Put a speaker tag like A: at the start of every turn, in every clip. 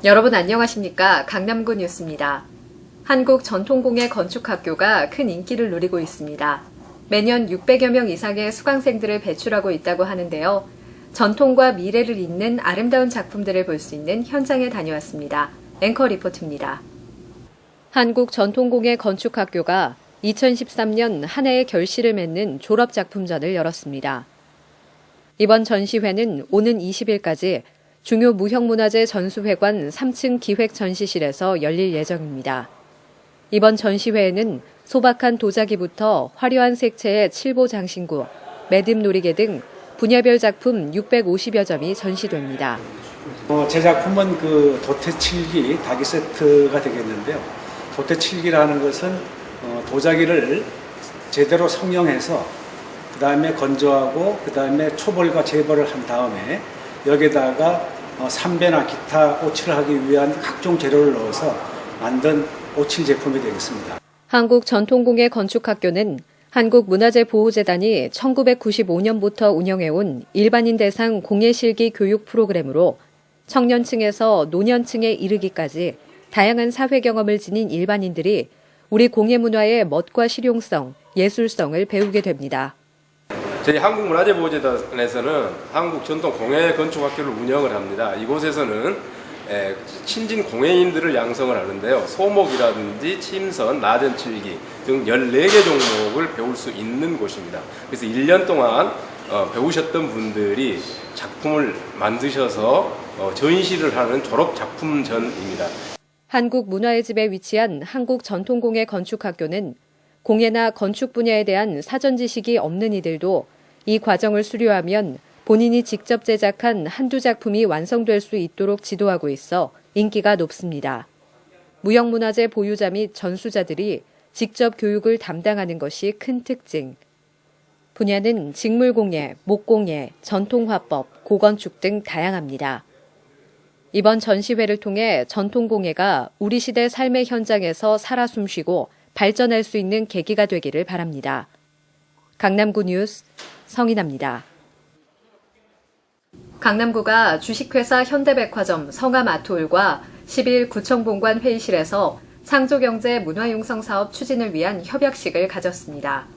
A: 여러분 안녕하십니까? 강남구 뉴스입니다. 한국전통공예 건축학교가 큰 인기를 누리고 있습니다. 매년 600여 명 이상의 수강생들을 배출하고 있다고 하는데요. 전통과 미래를 잇는 아름다운 작품들을 볼 수 있는 현장에 다녀왔습니다. 앵커 리포트입니다. 한국전통공예 건축학교가 2013년 한 해의 결실을 맺는 졸업작품전을 열었습니다. 이번 전시회는 오는 20일까지 중요 무형문화재 전수회관 3층 기획전시실에서 열릴 예정입니다. 이번 전시회에는 소박한 도자기부터 화려한 색채의 칠보 장신구, 매듭 놀이개 등 분야별 작품 650여 점이 전시됩니다.
B: 제 작품은 도태칠기 닭이 세트가 되겠는데요. 도태칠기라는 것은 도자기를 제대로 성형해서 그 다음에 건조하고 그 다음에 초벌과 재벌을 한 다음에 여기다가 삼배나 기타 오칠을 하기 위한 각종 재료를 넣어서 만든 오칠 제품이 되겠습니다.
A: 한국전통공예 건축학교는 한국문화재보호재단이 1995년부터 운영해온 일반인 대상 공예실기 교육 프로그램으로 청년층에서 노년층에 이르기까지 다양한 사회 경험을 지닌 일반인들이 우리 공예문화의 멋과 실용성, 예술성을 배우게 됩니다.
C: 저희 한국문화재보호재단에서는 한국전통공예건축학교를 운영을 합니다. 이곳에서는 친진 공예인들을 양성을 하는데요. 소목이라든지 침선, 나전칠기 등 14개 종목을 배울 수 있는 곳입니다. 그래서 1년 동안 배우셨던 분들이 작품을 만드셔서 전시를 하는 졸업작품전입니다.
A: 한국문화의 집에 위치한 한국전통공예 건축학교는 공예나 건축 분야에 대한 사전 지식이 없는 이들도 이 과정을 수료하면 본인이 직접 제작한 한두 작품이 완성될 수 있도록 지도하고 있어 인기가 높습니다. 무형문화재 보유자 및 전수자들이 직접 교육을 담당하는 것이 큰 특징. 분야는 직물공예, 목공예, 전통화법, 고건축 등 다양합니다. 이번 전시회를 통해 전통공예가 우리 시대 삶의 현장에서 살아 숨쉬고 발전할 수 있는 계기가 되기를 바랍니다. 강남구 뉴스 성인아입니다. 강남구가 주식회사 현대백화점 성암아트홀과 10일 구청본관 회의실에서 창조경제 문화융성 사업 추진을 위한 협약식을 가졌습니다.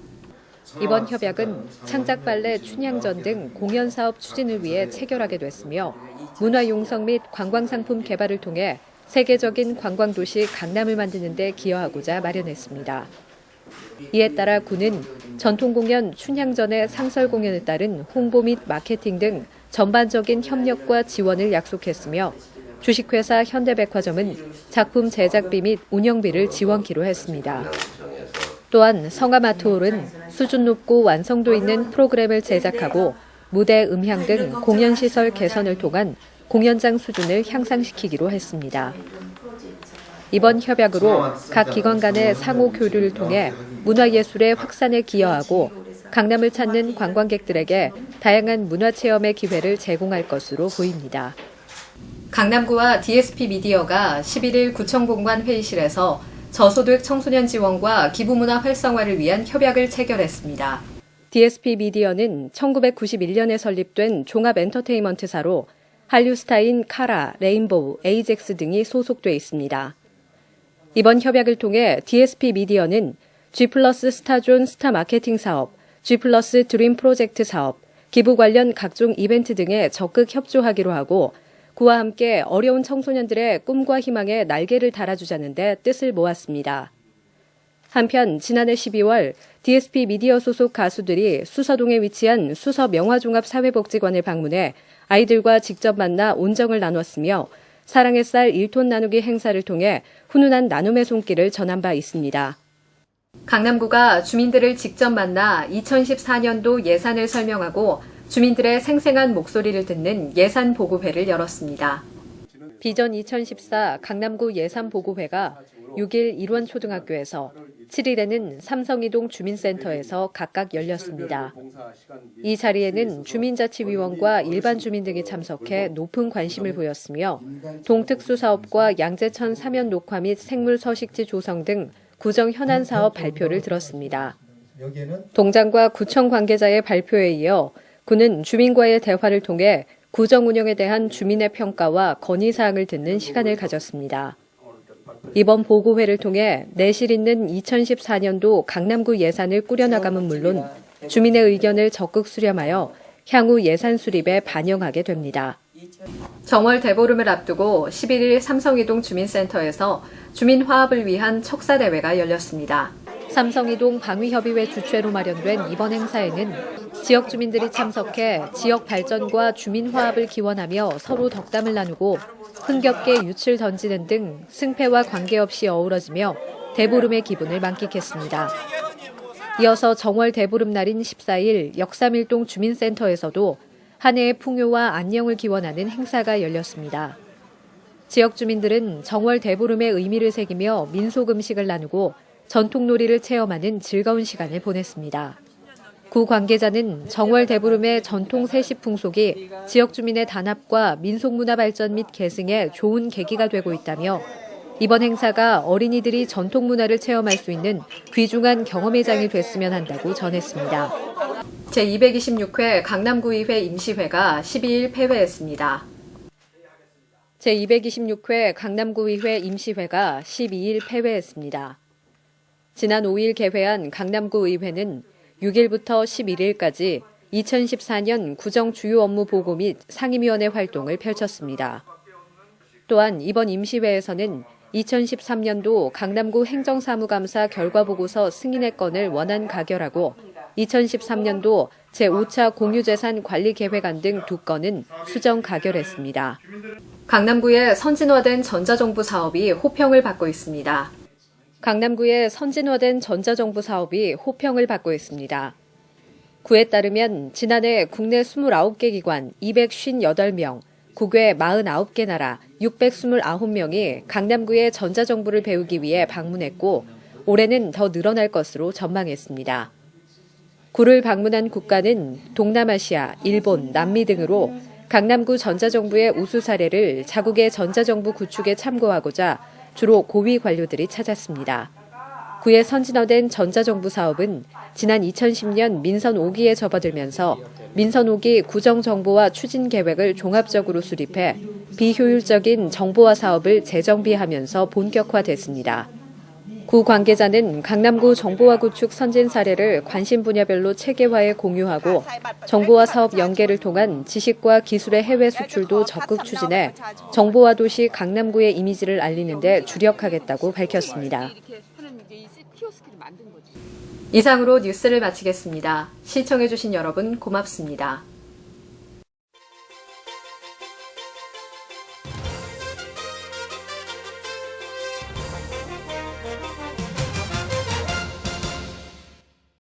A: 이번 협약은 창작발레, 춘향전 등 공연사업 추진을 위해 체결하게 됐으며 문화융성 및 관광상품 개발을 통해 세계적인 관광도시 강남을 만드는 데 기여하고자 마련했습니다. 이에 따라 구는 전통공연 춘향전의 상설공연에 따른 홍보 및 마케팅 등 전반적인 협력과 지원을 약속했으며 주식회사 현대백화점은 작품 제작비 및 운영비를 지원키로 했습니다. 또한 성암아트홀은 수준 높고 완성도 있는 프로그램을 제작하고 무대, 음향 등 공연시설 개선을 통한 공연장 수준을 향상시키기로 했습니다. 이번 협약으로 각 기관 간의 상호 교류를 통해 문화예술의 확산에 기여하고 강남을 찾는 관광객들에게 다양한 문화체험의 기회를 제공할 것으로 보입니다. 강남구와 DSP 미디어가 11일 구청본관 회의실에서 저소득 청소년 지원과 기부문화 활성화를 위한 협약을 체결했습니다. DSP 미디어는 1991년에 설립된 종합 엔터테인먼트사로 한류스타인 카라, 레인보우, 에이젝스 등이 소속돼 있습니다. 이번 협약을 통해 DSP 미디어는 G+ 스타존 스타 마케팅 사업, G+ 드림 프로젝트 사업, 기부 관련 각종 이벤트 등에 적극 협조하기로 하고 구와 함께 어려운 청소년들의 꿈과 희망에 날개를 달아주자는 데 뜻을 모았습니다. 한편 지난해 12월 DSP 미디어 소속 가수들이 수서동에 위치한 수서명화종합사회복지관을 방문해 아이들과 직접 만나 온정을 나눴으며 사랑의 쌀 1톤 나누기 행사를 통해 훈훈한 나눔의 손길을 전한 바 있습니다. 강남구가 주민들을 직접 만나 2014년도 예산을 설명하고 주민들의 생생한 목소리를 듣는 예산보고회를 열었습니다. 비전 2014 강남구 예산보고회가 6일 일원초등학교에서 7일에는 삼성이동 주민센터에서 각각 열렸습니다. 이 자리에는 주민자치위원과 일반 주민 등이 참석해 높은 관심을 보였으며 동특수사업과 양재천 사면 녹화 및 생물 서식지 조성 등 구정 현안 사업 발표를 들었습니다. 동장과 구청 관계자의 발표에 이어 구는 주민과의 대화를 통해 구정 운영에 대한 주민의 평가와 건의사항을 듣는 시간을 가졌습니다. 이번 보고회를 통해 내실 있는 2014년도 강남구 예산을 꾸려나감은 물론 주민의 의견을 적극 수렴하여 향후 예산 수립에 반영하게 됩니다. 정월 대보름을 앞두고 11일 삼성이동 주민센터에서 주민 화합을 위한 척사대회가 열렸습니다. 삼성이동 방위협의회 주최로 마련된 이번 행사에는 지역 주민들이 참석해 지역 발전과 주민 화합을 기원하며 서로 덕담을 나누고 흥겹게 윷을 던지는 등 승패와 관계없이 어우러지며 대보름의 기분을 만끽했습니다. 이어서 정월 대보름날인 14일 역삼일동 주민센터에서도 한 해의 풍요와 안녕을 기원하는 행사가 열렸습니다. 지역 주민들은 정월 대보름의 의미를 새기며 민속 음식을 나누고 전통놀이를 체험하는 즐거운 시간을 보냈습니다. 구 관계자는 정월 대보름의 전통 세시 풍속이 지역 주민의 단합과 민속문화 발전 및 계승에 좋은 계기가 되고 있다며 이번 행사가 어린이들이 전통 문화를 체험할 수 있는 귀중한 경험의 장이 됐으면 한다고 전했습니다. 제226회 강남구의회 임시회가 12일 폐회했습니다. 제226회 강남구의회 임시회가 12일 폐회했습니다. 지난 5일 개회한 강남구의회는 6일부터 11일까지 2014년 구정 주요 업무 보고 및 상임위원회 활동을 펼쳤습니다. 또한 이번 임시회에서는 2013년도 강남구 행정사무감사 결과보고서 승인의 건을 원안 가결하고 2013년도 제5차 공유재산 관리계획안 등 2건은 수정 가결했습니다. 강남구의 선진화된 전자정부 사업이 호평을 받고 있습니다. 강남구의 선진화된 전자정부 사업이 호평을 받고 있습니다. 구에 따르면 지난해 국내 29개 기관 258명, 국외 49개 나라 629명이 강남구의 전자정부를 배우기 위해 방문했고 올해는 더 늘어날 것으로 전망했습니다. 구를 방문한 국가는 동남아시아, 일본, 남미 등으로 강남구 전자정부의 우수 사례를 자국의 전자정부 구축에 참고하고자 주로 고위 관료들이 찾았습니다. 구의 선진화된 전자정부 사업은 지난 2010년 민선 5기에 접어들면서 민선 5기 구정정보화 추진 계획을 종합적으로 수립해 비효율적인 정보화 사업을 재정비하면서 본격화됐습니다. 구 관계자는 강남구 정보화 구축 선진 사례를 관심 분야별로 체계화해 공유하고 정보화 사업 연계를 통한 지식과 기술의 해외 수출도 적극 추진해 정보화 도시 강남구의 이미지를 알리는 데 주력하겠다고 밝혔습니다. 이상으로 뉴스를 마치겠습니다. 시청해주신 여러분 고맙습니다.